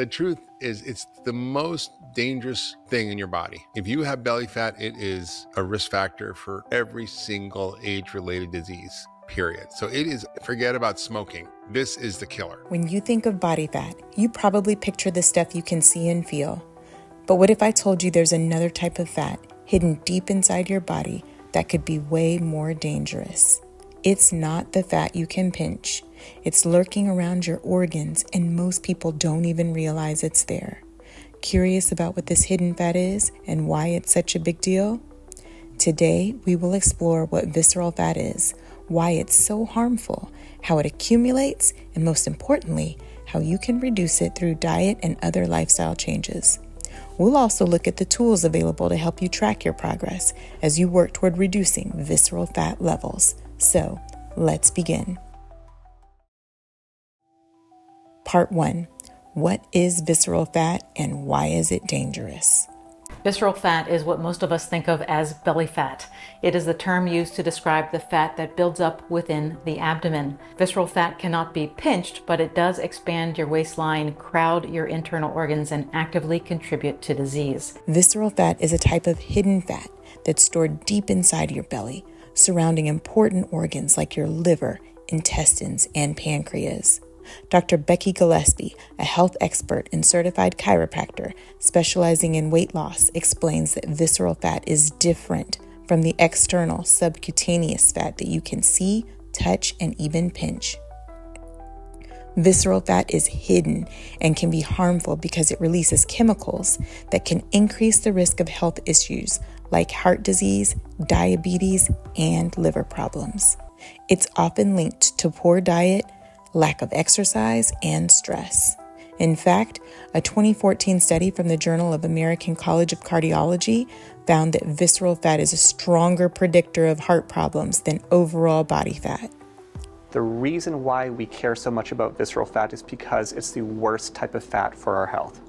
The truth is, it's the most dangerous thing in your body. If you have belly fat, it is a risk factor for every single age-related disease, period. So it is, forget about smoking. This is the killer. When you think of body fat, you probably picture the stuff you can see and feel. But what if I told you there's another type of fat hidden deep inside your body that could be way more dangerous? It's not the fat you can pinch. It's lurking around your organs, and most people don't even realize it's there. Curious about what this hidden fat is and why it's such a big deal? Today, we will explore what visceral fat is, why it's so harmful, how it accumulates, and most importantly, how you can reduce it through diet and other lifestyle changes. We'll also look at the tools available to help you track your progress as you work toward reducing visceral fat levels. So, let's begin. Part 1. What is visceral fat and why is it dangerous? Visceral fat is what most of us think of as belly fat. It is the term used to describe the fat that builds up within the abdomen. Visceral fat cannot be pinched, but it does expand your waistline, crowd your internal organs, and actively contribute to disease. Visceral fat is a type of hidden fat that's stored deep inside your belly, surrounding important organs like your liver, intestines, and pancreas. Dr. Becky Gillespie, a health expert and certified chiropractor specializing in weight loss, explains that visceral fat is different from the external subcutaneous fat that you can see, touch, and even pinch. Visceral fat is hidden and can be harmful because it releases chemicals that can increase the risk of health issues like heart disease, diabetes, and liver problems. It's often linked to poor diet, lack of exercise, and stress. In fact, a 2014 study from the Journal of American College of Cardiology found that visceral fat is a stronger predictor of heart problems than overall body fat. The reason why we care so much about visceral fat is because it's the worst type of fat for our health.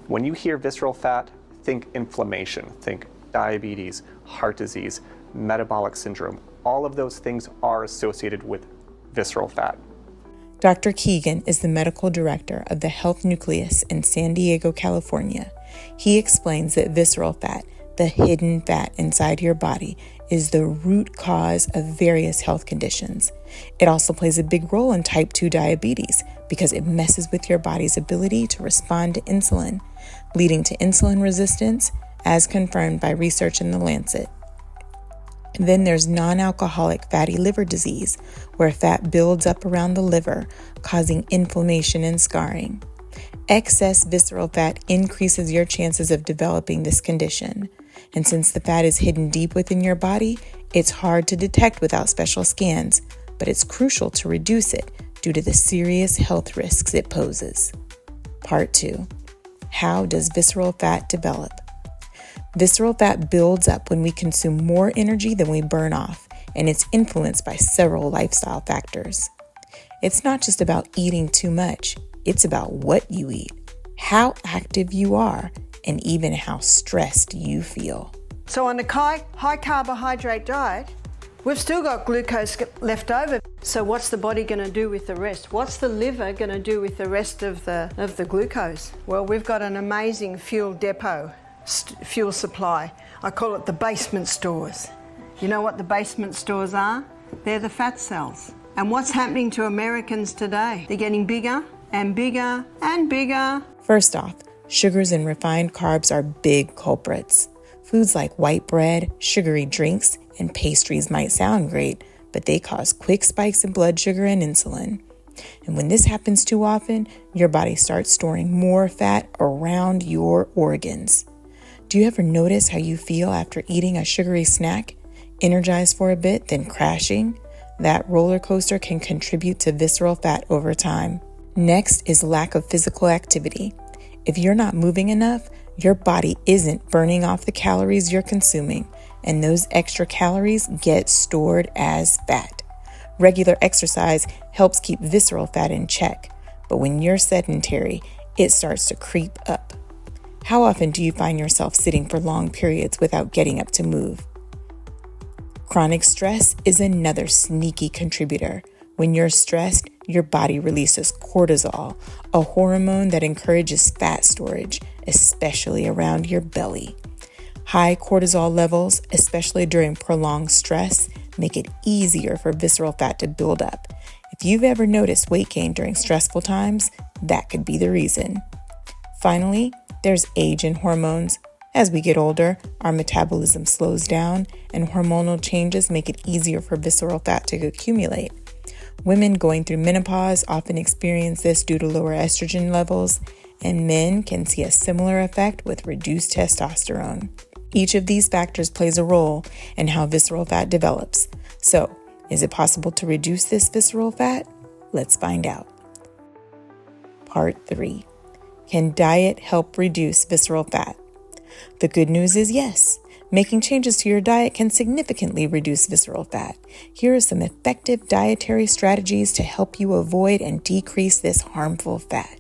When you hear visceral fat, think inflammation, think diabetes, heart disease, metabolic syndrome. All of those things are associated with visceral fat. Dr. Keegan is the medical director of the Health Nucleus in San Diego, California. He explains that visceral fat, the hidden fat inside your body, is the root cause of various health conditions. It also plays a big role in type 2 diabetes because it messes with your body's ability to respond to insulin, leading to insulin resistance, as confirmed by research in The Lancet. Then there's non-alcoholic fatty liver disease, where fat builds up around the liver, causing inflammation and scarring. Excess visceral fat increases your chances of developing this condition. And since the fat is hidden deep within your body, it's hard to detect without special scans, but it's crucial to reduce it due to the serious health risks it poses. Part 2. How does visceral fat develop? Visceral fat builds up when we consume more energy than we burn off, and it's influenced by several lifestyle factors. It's not just about eating too much, it's about what you eat, how active you are, and even how stressed you feel. So on a high carbohydrate diet, we've still got glucose left over. So what's the body going to do with the rest? What's the liver going to do with the rest of the glucose? Well, we've got an amazing fuel depot. Fuel supply. I call it the basement stores. You know what the basement stores are? They're the fat cells. And what's happening to Americans today? They're getting bigger and bigger and bigger. First off, sugars and refined carbs are big culprits. Foods like white bread, sugary drinks, and pastries might sound great, but they cause quick spikes in blood sugar and insulin. And when this happens too often, your body starts storing more fat around your organs. Do you ever notice how you feel after eating a sugary snack? Energized for a bit, then crashing? That roller coaster can contribute to visceral fat over time. Next is lack of physical activity. If you're not moving enough, your body isn't burning off the calories you're consuming, and those extra calories get stored as fat. Regular exercise helps keep visceral fat in check, but when you're sedentary, it starts to creep up. How often do you find yourself sitting for long periods without getting up to move? Chronic stress is another sneaky contributor. When you're stressed, your body releases cortisol, a hormone that encourages fat storage, especially around your belly. High cortisol levels, especially during prolonged stress, make it easier for visceral fat to build up. If you've ever noticed weight gain during stressful times, that could be the reason. Finally, there's age and hormones. As we get older, our metabolism slows down, and hormonal changes make it easier for visceral fat to accumulate. Women going through menopause often experience this due to lower estrogen levels, and men can see a similar effect with reduced testosterone. Each of these factors plays a role in how visceral fat develops. So, is it possible to reduce this visceral fat? Let's find out. Part 3. Can diet help reduce visceral fat? The good news is yes. Making changes to your diet can significantly reduce visceral fat. Here are some effective dietary strategies to help you avoid and decrease this harmful fat.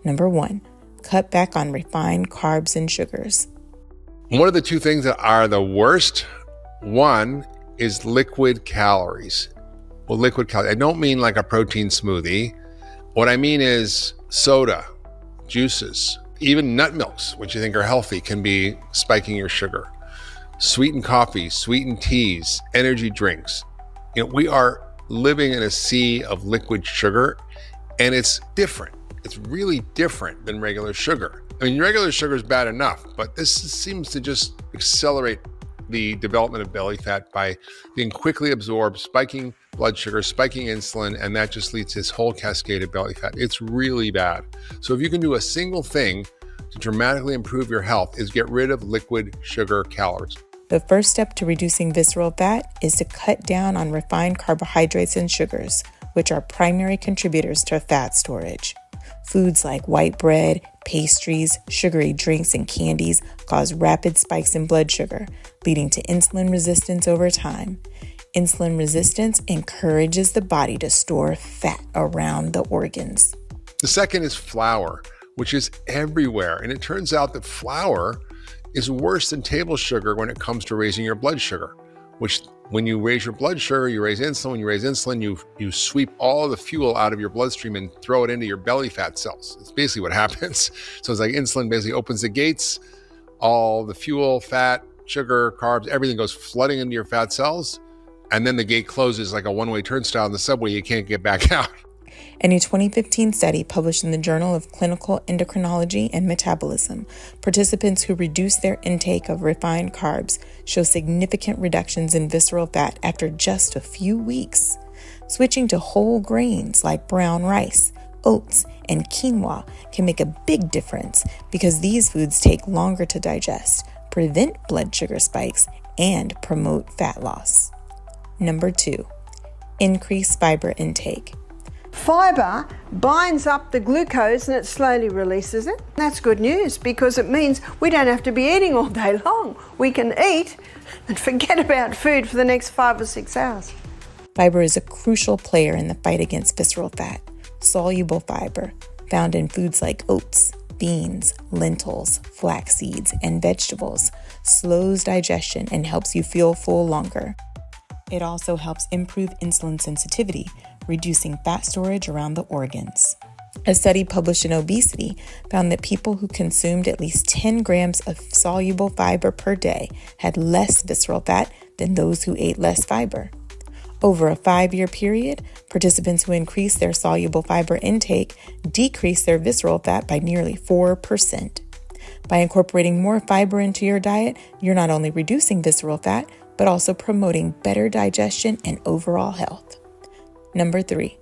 Number 1, cut back on refined carbs and sugars. One of the two things that are the worst, one is liquid calories. Well, liquid calories, I don't mean like a protein smoothie. What I mean is soda, juices, even nut milks, which you think are healthy, can be spiking your sugar. Sweetened coffee, sweetened teas, energy drinks. We are living in a sea of liquid sugar, and it's different. It's really different than regular sugar. I mean, regular sugar is bad enough, but this seems to just accelerate the development of belly fat by being quickly absorbed, spiking blood sugar, spiking insulin, and that just leads to this whole cascade of belly fat. It's really bad. So if you can do a single thing to dramatically improve your health is get rid of liquid sugar calories. The first step to reducing visceral fat is to cut down on refined carbohydrates and sugars, which are primary contributors to fat storage. Foods like white bread, pastries, sugary drinks, and candies cause rapid spikes in blood sugar, leading to insulin resistance over time. Insulin resistance encourages the body to store fat around the organs. The second is flour, which is everywhere. And it turns out that flour is worse than table sugar when it comes to raising your blood sugar, which when you raise your blood sugar, you raise insulin. When you raise insulin, you sweep all of the fuel out of your bloodstream and throw it into your belly fat cells. It's basically what happens. So it's like insulin basically opens the gates, all the fuel, fat, sugar, carbs, everything goes flooding into your fat cells. And then the gate closes like a one-way turnstile in the subway. You can't get back out. In a 2015 study published in the Journal of Clinical Endocrinology and Metabolism, participants who reduced their intake of refined carbs show significant reductions in visceral fat after just a few weeks. Switching to whole grains like brown rice, oats, and quinoa can make a big difference because these foods take longer to digest, prevent blood sugar spikes, and promote fat loss. Number 2, increase fiber intake. Fibre binds up the glucose and it slowly releases it. That's good news because it means we don't have to be eating all day long. We can eat and forget about food for the next 5 or 6 hours. Fiber is a crucial player in the fight against visceral fat. Soluble fiber, found in foods like oats, beans, lentils, flax seeds, and vegetables, slows digestion and helps you feel full longer. It also helps improve insulin sensitivity, reducing fat storage around the organs. A study published in Obesity found that people who consumed at least 10 grams of soluble fiber per day had less visceral fat than those who ate less fiber. Over a 5-year period, participants who increased their soluble fiber intake decreased their visceral fat by nearly 4%. By incorporating more fiber into your diet, you're not only reducing visceral fat, but also promoting better digestion and overall health. Number 3,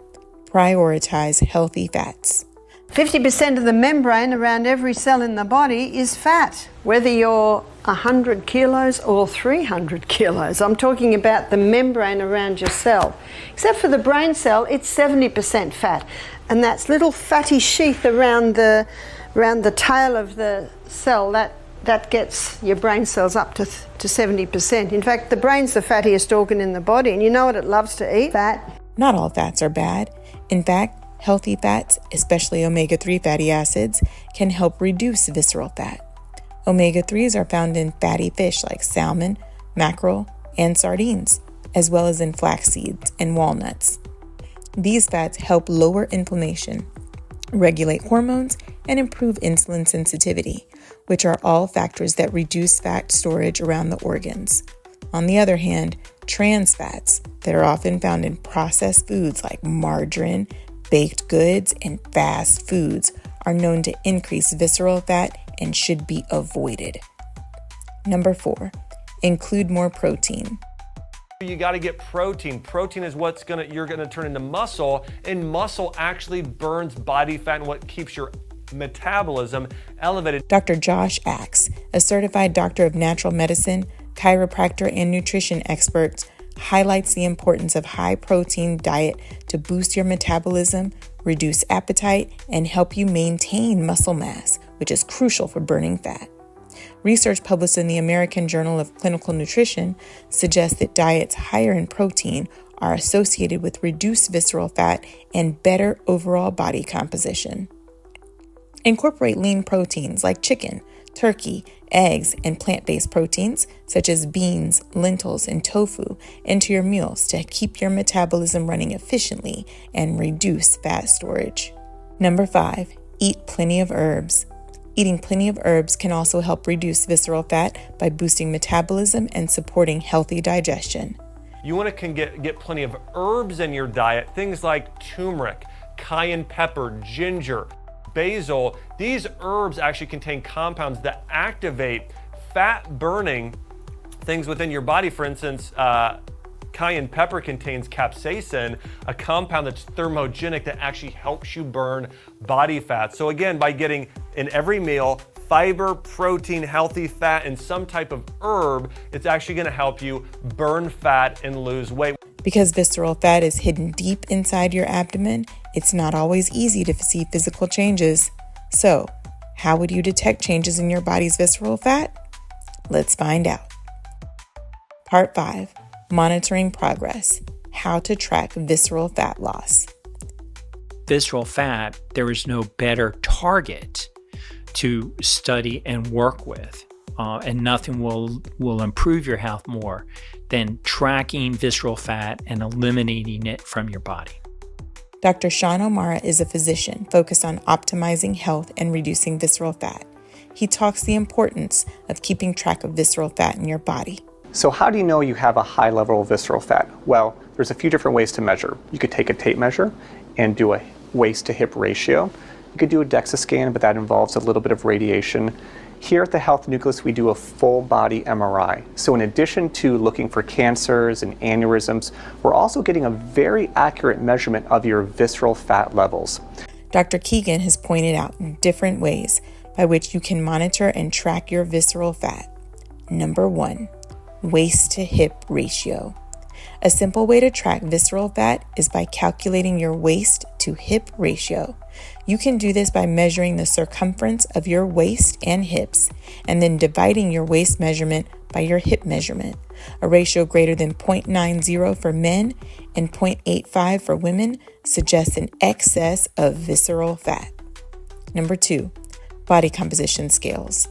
prioritize healthy fats. 50% of the membrane around every cell in the body is fat, whether you're 100 kilos or 300 kilos. I'm talking about the membrane around your cell. Except for the brain cell, it's 70% fat. And that's little fatty sheath around the tail of the cell, that gets your brain cells up to 70%. In fact, the brain's the fattiest organ in the body, and you know what it loves to eat? Fat. Not all fats are bad. In fact, healthy fats, especially omega-3 fatty acids, can help reduce visceral fat. Omega-3s are found in fatty fish like salmon, mackerel, and sardines, as well as in flax seeds and walnuts. These fats help lower inflammation, regulate hormones, and improve insulin sensitivity, which are all factors that reduce fat storage around the organs. On the other hand, trans fats that are often found in processed foods like margarine, baked goods, and fast foods are known to increase visceral fat and should be avoided. Number 4, include more protein. You got to get protein. Protein is what's you're gonna turn into muscle, and muscle actually burns body fat and what keeps your metabolism elevated. Dr. Josh Axe, a certified doctor of natural medicine, chiropractor, and nutrition expert, highlights the importance of high-protein diet to boost your metabolism, reduce appetite, and help you maintain muscle mass, which is crucial for burning fat. Research published in the American Journal of Clinical Nutrition suggests that diets higher in protein are associated with reduced visceral fat and better overall body composition. Incorporate lean proteins like chicken, turkey, eggs, and plant-based proteins such as beans, lentils, and tofu into your meals to keep your metabolism running efficiently and reduce fat storage. Number 5, eat plenty of herbs. Eating plenty of herbs can also help reduce visceral fat by boosting metabolism and supporting healthy digestion. You want to get plenty of herbs in your diet, things like turmeric, cayenne pepper, ginger, basil. These herbs actually contain compounds that activate fat burning things within your body. For instance, cayenne pepper contains capsaicin, a compound that's thermogenic that actually helps you burn body fat. So again, by getting in every meal fiber, protein, healthy fat, and some type of herb, it's actually going to help you burn fat and lose weight. Because visceral fat is hidden deep inside your abdomen, it's not always easy to see physical changes. So, how would you detect changes in your body's visceral fat? Let's find out. Part 5. Monitoring progress. How to track visceral fat loss. Visceral fat, there is no better target to study and work with, and nothing will improve your health more than tracking visceral fat and eliminating it from your body. Dr. Sean O'Mara is a physician focused on optimizing health and reducing visceral fat. He talks the importance of keeping track of visceral fat in your body. So how do you know you have a high level of visceral fat? Well, there's a few different ways to measure. You could take a tape measure and do a waist to hip ratio. You could do a DEXA scan, but that involves a little bit of radiation. Here at the Health Nucleus, we do a full body MRI. So in addition to looking for cancers and aneurysms, we're also getting a very accurate measurement of your visceral fat levels. Dr. Keegan has pointed out different ways by which you can monitor and track your visceral fat. Number 1, waist to hip ratio. A simple way to track visceral fat is by calculating your waist to hip ratio. You can do this by measuring the circumference of your waist and hips, and then dividing your waist measurement by your hip measurement. A ratio greater than 0.90 for men and 0.85 for women suggests an excess of visceral fat. Number 2, body composition scales.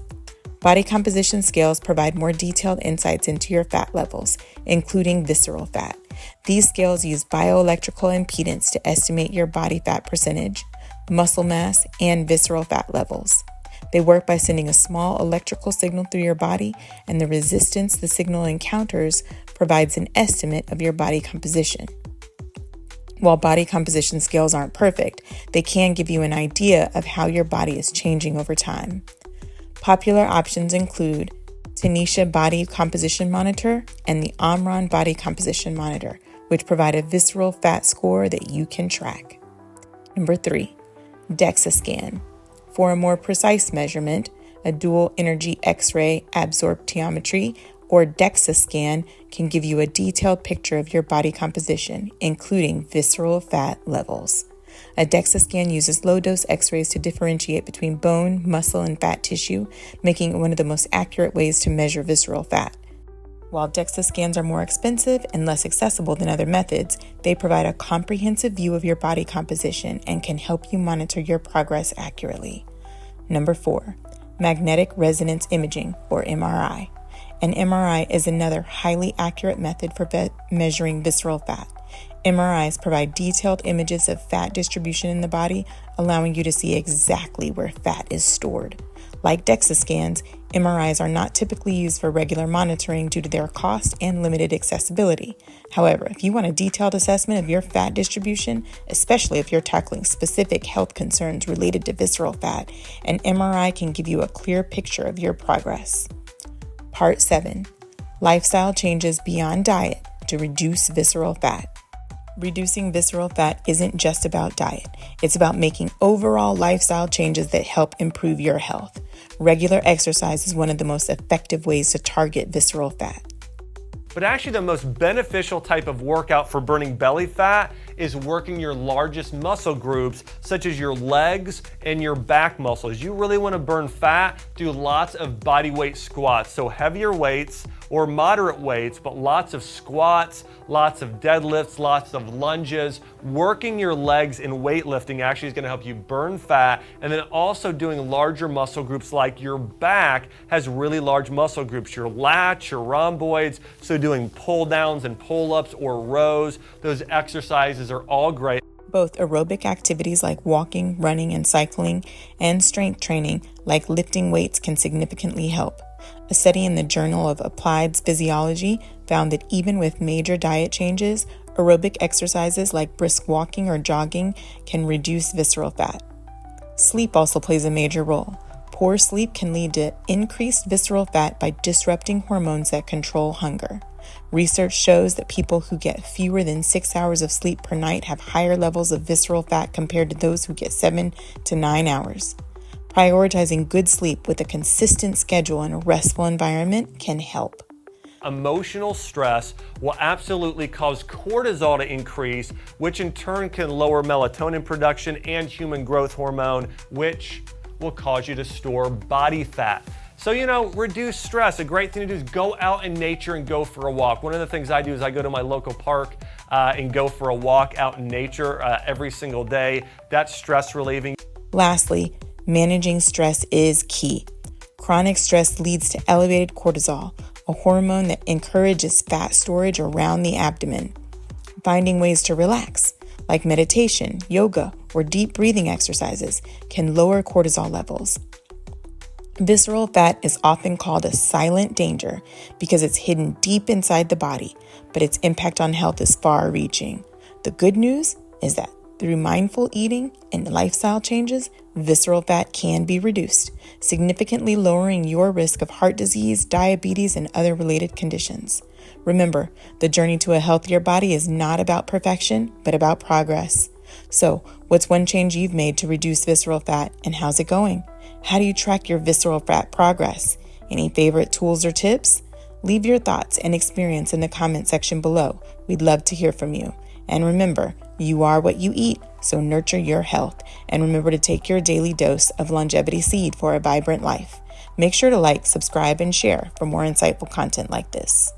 Body composition scales provide more detailed insights into your fat levels, including visceral fat. These scales use bioelectrical impedance to estimate your body fat percentage, muscle mass, and visceral fat levels. They work by sending a small electrical signal through your body, and the resistance the signal encounters provides an estimate of your body composition. While body composition scales aren't perfect, they can give you an idea of how your body is changing over time. Popular options include Tanisha Body Composition Monitor and the Omron Body Composition Monitor, which provide a visceral fat score that you can track. Number 3, DEXA scan. For a more precise measurement, a dual energy X-ray absorptiometry or DEXA scan can give you a detailed picture of your body composition, including visceral fat levels. A DEXA scan uses low-dose X-rays to differentiate between bone, muscle, and fat tissue, making it one of the most accurate ways to measure visceral fat. While DEXA scans are more expensive and less accessible than other methods, they provide a comprehensive view of your body composition and can help you monitor your progress accurately. Number 4, magnetic resonance imaging, or MRI. An MRI is another highly accurate method for measuring visceral fat. MRIs provide detailed images of fat distribution in the body, allowing you to see exactly where fat is stored. Like DEXA scans, MRIs are not typically used for regular monitoring due to their cost and limited accessibility. However, if you want a detailed assessment of your fat distribution, especially if you're tackling specific health concerns related to visceral fat, an MRI can give you a clear picture of your progress. Part 7. Lifestyle changes beyond diet to reduce visceral fat. Reducing visceral fat isn't just about diet. It's about making overall lifestyle changes that help improve your health. Regular exercise is one of the most effective ways to target visceral fat. But actually the most beneficial type of workout for burning belly fat is working your largest muscle groups, such as your legs and your back muscles. You really want to burn fat, do lots of body weight squats. So heavier weights or moderate weights, but lots of squats, lots of deadlifts, lots of lunges. Working your legs in weightlifting actually is going to help you burn fat. And then also doing larger muscle groups like your back has really large muscle groups, your lats, your rhomboids. So doing pull downs and pull ups or rows, those exercises are all great. Both aerobic activities like walking, running, and cycling, and strength training like lifting weights can significantly help. A study in the Journal of Applied Physiology found that even with major diet changes, aerobic exercises like brisk walking or jogging can reduce visceral fat. Sleep also plays a major role. Poor sleep can lead to increased visceral fat by disrupting hormones that control hunger. Research shows that people who get fewer than 6 hours of sleep per night have higher levels of visceral fat compared to those who get 7 to 9 hours. Prioritizing good sleep with a consistent schedule and a restful environment can help. Emotional stress will absolutely cause cortisol to increase, which in turn can lower melatonin production and human growth hormone, which will cause you to store body fat. So, reduce stress. A great thing to do is go out in nature and go for a walk. One of the things I do is I go to my local park and go for a walk out in nature every single day. That's stress relieving. Lastly, managing stress is key. Chronic stress leads to elevated cortisol, a hormone that encourages fat storage around the abdomen. Finding ways to relax, like meditation, yoga, or deep breathing exercises, can lower cortisol levels. Visceral fat is often called a silent danger because it's hidden deep inside the body, but its impact on health is far-reaching. The good news is that through mindful eating and lifestyle changes, visceral fat can be reduced, significantly lowering your risk of heart disease, diabetes, and other related conditions. Remember, the journey to a healthier body is not about perfection, but about progress. So, what's one change you've made to reduce visceral fat, and how's it going? How do you track your visceral fat progress? Any favorite tools or tips? Leave your thoughts and experience in the comment section below. We'd love to hear from you. And remember, you are what you eat, so nurture your health. And remember to take your daily dose of longevity seed for a vibrant life. Make sure to like, subscribe, and share for more insightful content like this.